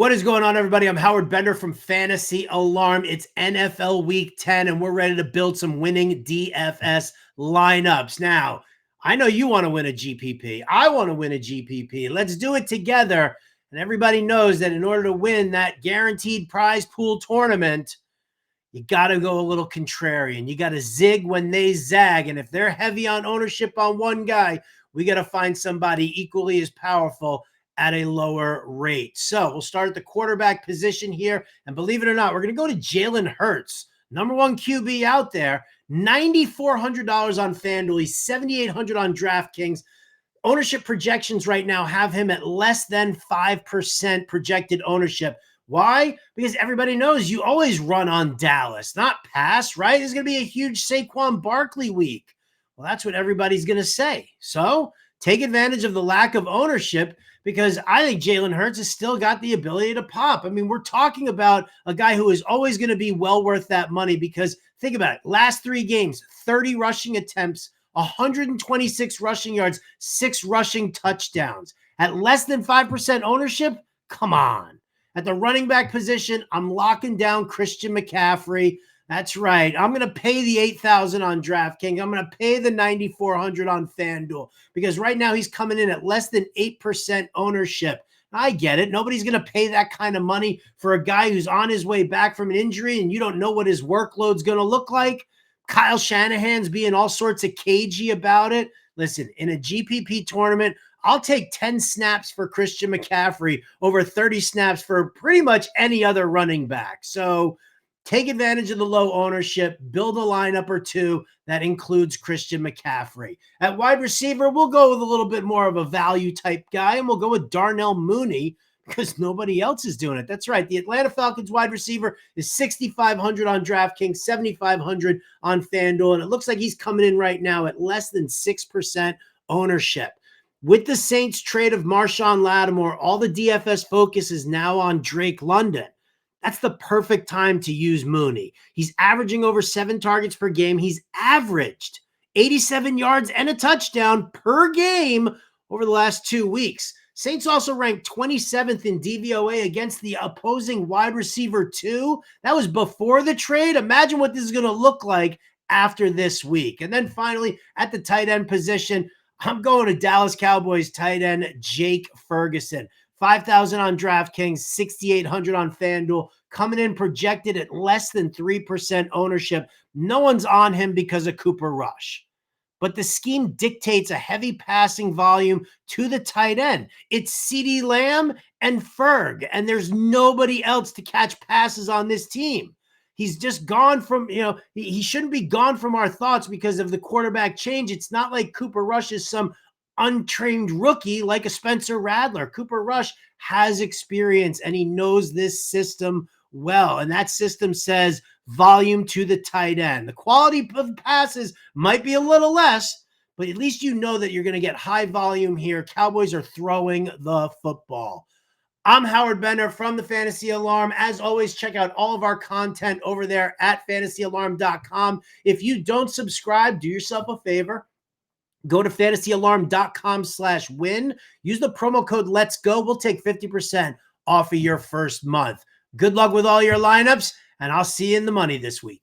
What is going on, everybody? I'm Howard Bender from Fantasy Alarm. It's NFL Week 10, and we're ready to build some winning DFS lineups. Now, I know you want to win a GPP. I want to win a GPP. Let's do it together. And everybody knows that in order to win that guaranteed prize pool tournament, you got to go a little contrarian. You got to zig when they zag. And if they're heavy on ownership on one guy, we got to find somebody equally as powerful at a lower rate. So we'll start at the quarterback position here. And believe it or not, we're going to go to Jalen Hurts, number one QB out there, $9,400 on FanDuel. He's $7,800 on DraftKings. Ownership projections right now have him at less than 5% projected ownership. Why? Because everybody knows you always run on Dallas, not pass, right? There's going to be a huge Saquon Barkley week. Well, that's what everybody's going to say. So take advantage of the lack of ownership, because I think Jalen Hurts has still got the ability to pop. I mean, we're talking about a guy who is always going to be well worth that money, because think about it. Last 3 games, 30 rushing attempts, 126 rushing yards, 6 rushing touchdowns. At less than 5% ownership, come on. At the running back position, I'm locking down Christian McCaffrey. That's right. I'm going to pay the $8,000 on DraftKings. I'm going to pay the $9,400 on FanDuel, because right now he's coming in at less than 8% ownership. I get it. Nobody's going to pay that kind of money for a guy who's on his way back from an injury and you don't know what his workload's going to look like. Kyle Shanahan's being all sorts of cagey about it. Listen, in a GPP tournament, I'll take 10 snaps for Christian McCaffrey over 30 snaps for pretty much any other running back. So take advantage of the low ownership, build a lineup or two that includes Christian McCaffrey. At wide receiver, we'll go with a little bit more of a value type guy, and we'll go with Darnell Mooney, because nobody else is doing it. That's right. The Atlanta Falcons wide receiver is $6,500 on DraftKings, $7,500 on FanDuel, and it looks like he's coming in right now at less than 6% ownership. With the Saints trade of Marshawn Lattimore, all the DFS focus is now on Drake London. That's the perfect time to use Mooney. He's averaging over 7 targets per game. He's averaged 87 yards and a touchdown per game over the last 2 weeks. Saints also ranked 27th in DVOA against the opposing wide receiver 2. That was before the trade. Imagine what this is going to look like after this week. And then finally, at the tight end position, I'm going to Dallas Cowboys tight end Jake Ferguson. $5,000 on DraftKings, $6,800 on FanDuel, coming in projected at less than 3% ownership. No one's on him because of Cooper Rush. But the scheme dictates a heavy passing volume to the tight end. It's CeeDee Lamb and Ferg, and there's nobody else to catch passes on this team. He's just gone from, he shouldn't be gone from our thoughts because of the quarterback change. It's not like Cooper Rush is some untrained rookie like a Spencer Rattler. Cooper Rush has experience and he knows this system well. And that system says volume to the tight end. The quality of passes might be a little less, but at least you know that you're going to get high volume here. Cowboys are throwing the football. I'm Howard Bender from the Fantasy Alarm. As always, check out all of our content over there at fantasyalarm.com. If you don't subscribe, do yourself a favor. Go to fantasyalarm.com/win. Use the promo code Let's Go. We'll take 50% off of your first month. Good luck with all your lineups, and I'll see you in the money this week.